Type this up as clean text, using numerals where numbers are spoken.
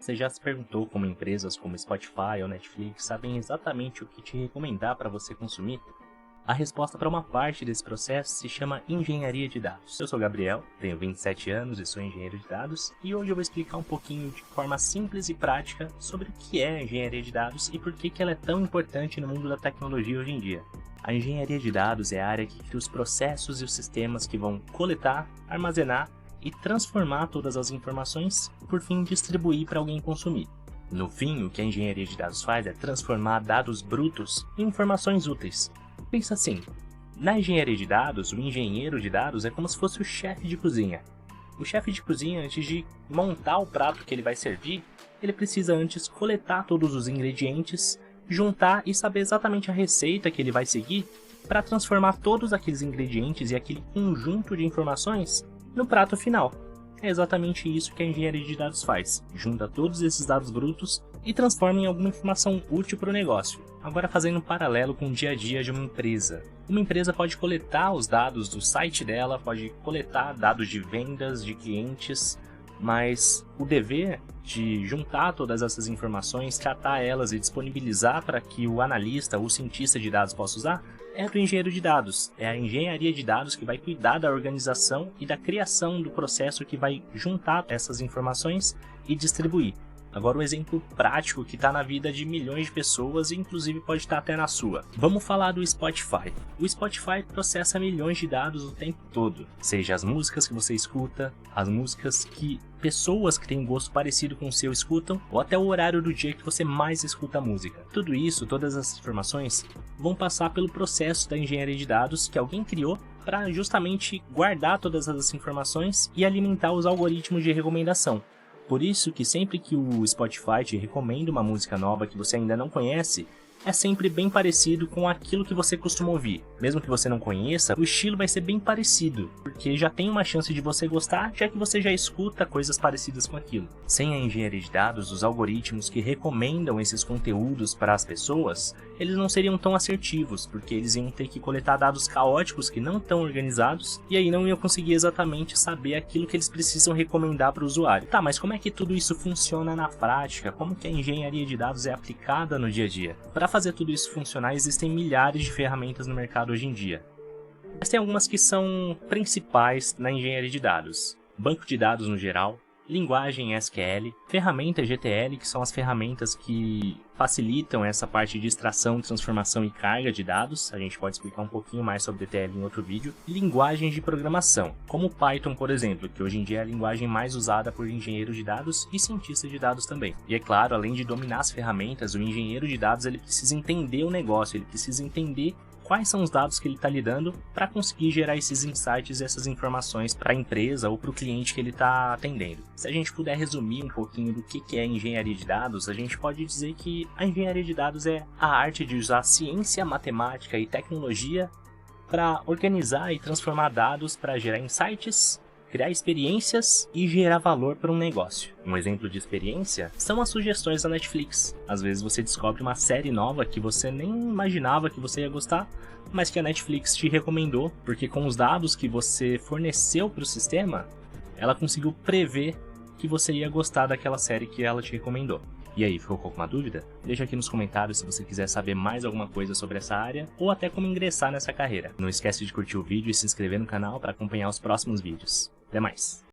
Você já se perguntou como empresas como Spotify ou Netflix sabem exatamente o que te recomendar para você consumir? A resposta para uma parte desse processo se chama engenharia de dados. Eu sou Gabriel, tenho 27 anos e sou engenheiro de dados, e hoje eu vou explicar um pouquinho de forma simples e prática sobre o que é a engenharia de dados e por que ela é tão importante no mundo da tecnologia hoje em dia. A engenharia de dados é a área que cria os processos e os sistemas que vão coletar, armazenar e transformar todas as informações, por fim distribuir para alguém consumir. No fim, o que a engenharia de dados faz é transformar dados brutos em informações úteis. Pensa assim, na engenharia de dados, o engenheiro de dados é como se fosse o chefe de cozinha. O chefe de cozinha, antes de montar o prato que ele vai servir, ele precisa antes coletar todos os ingredientes, juntar e saber exatamente a receita que ele vai seguir para transformar todos aqueles ingredientes e aquele conjunto de informações no prato final. É exatamente isso que a engenharia de dados faz, junta todos esses dados brutos e transforma em alguma informação útil para o negócio. Agora fazendo um paralelo com o dia a dia de uma empresa. Uma empresa pode coletar os dados do site dela, pode coletar dados de vendas, de clientes, mas o dever de juntar todas essas informações, tratar elas e disponibilizar para que o analista, o cientista de dados possa usar, é do engenheiro de dados. É a engenharia de dados que vai cuidar da organização e da criação do processo que vai juntar essas informações e distribuir. Agora o exemplo prático que está na vida de milhões de pessoas e inclusive pode estar até na sua. Vamos falar do Spotify. O Spotify processa milhões de dados o tempo todo. Seja as músicas que você escuta, as músicas que pessoas que têm gosto parecido com o seu escutam, ou até o horário do dia que você mais escuta música. Tudo isso, todas essas informações, vão passar pelo processo da engenharia de dados que alguém criou para justamente guardar todas essas informações e alimentar os algoritmos de recomendação. Por isso que sempre que o Spotify te recomenda uma música nova que você ainda não conhece, é sempre bem parecido com aquilo que você costuma ouvir. Mesmo que você não conheça, o estilo vai ser bem parecido, porque já tem uma chance de você gostar, já que você já escuta coisas parecidas com aquilo. Sem a engenharia de dados, os algoritmos que recomendam esses conteúdos para as pessoas, eles não seriam tão assertivos, porque eles iam ter que coletar dados caóticos que não estão organizados, e aí não iam conseguir exatamente saber aquilo que eles precisam recomendar para o usuário. Tá, mas como é que tudo isso funciona na prática? Como que a engenharia de dados é aplicada no dia a dia? Para fazer tudo isso funcionar, existem milhares de ferramentas no mercado hoje em dia. Mas tem algumas que são principais na engenharia de dados. Banco de dados no geral, linguagem SQL, ferramentas GTL, que são as ferramentas que facilitam essa parte de extração, transformação e carga de dados. A gente pode explicar um pouquinho mais sobre DTL em outro vídeo. E linguagens de programação, como Python, por exemplo, que hoje em dia é a linguagem mais usada por engenheiros de dados e cientistas de dados também. E é claro, além de dominar as ferramentas, o engenheiro de dados ele precisa entender o negócio, ele precisa entender quais são os dados que ele está lidando para conseguir gerar esses insights e essas informações para a empresa ou para o cliente que ele está atendendo. Se a gente puder resumir um pouquinho do que é engenharia de dados, a gente pode dizer que a engenharia de dados é a arte de usar ciência, matemática e tecnologia para organizar e transformar dados para gerar insights, criar experiências e gerar valor para um negócio. Um exemplo de experiência são as sugestões da Netflix. Às vezes você descobre uma série nova que você nem imaginava que você ia gostar, mas que a Netflix te recomendou, porque com os dados que você forneceu para o sistema, ela conseguiu prever que você ia gostar daquela série que ela te recomendou. E aí, ficou com alguma dúvida? Deixa aqui nos comentários se você quiser saber mais alguma coisa sobre essa área ou até como ingressar nessa carreira. Não esquece de curtir o vídeo e se inscrever no canal para acompanhar os próximos vídeos. Até mais!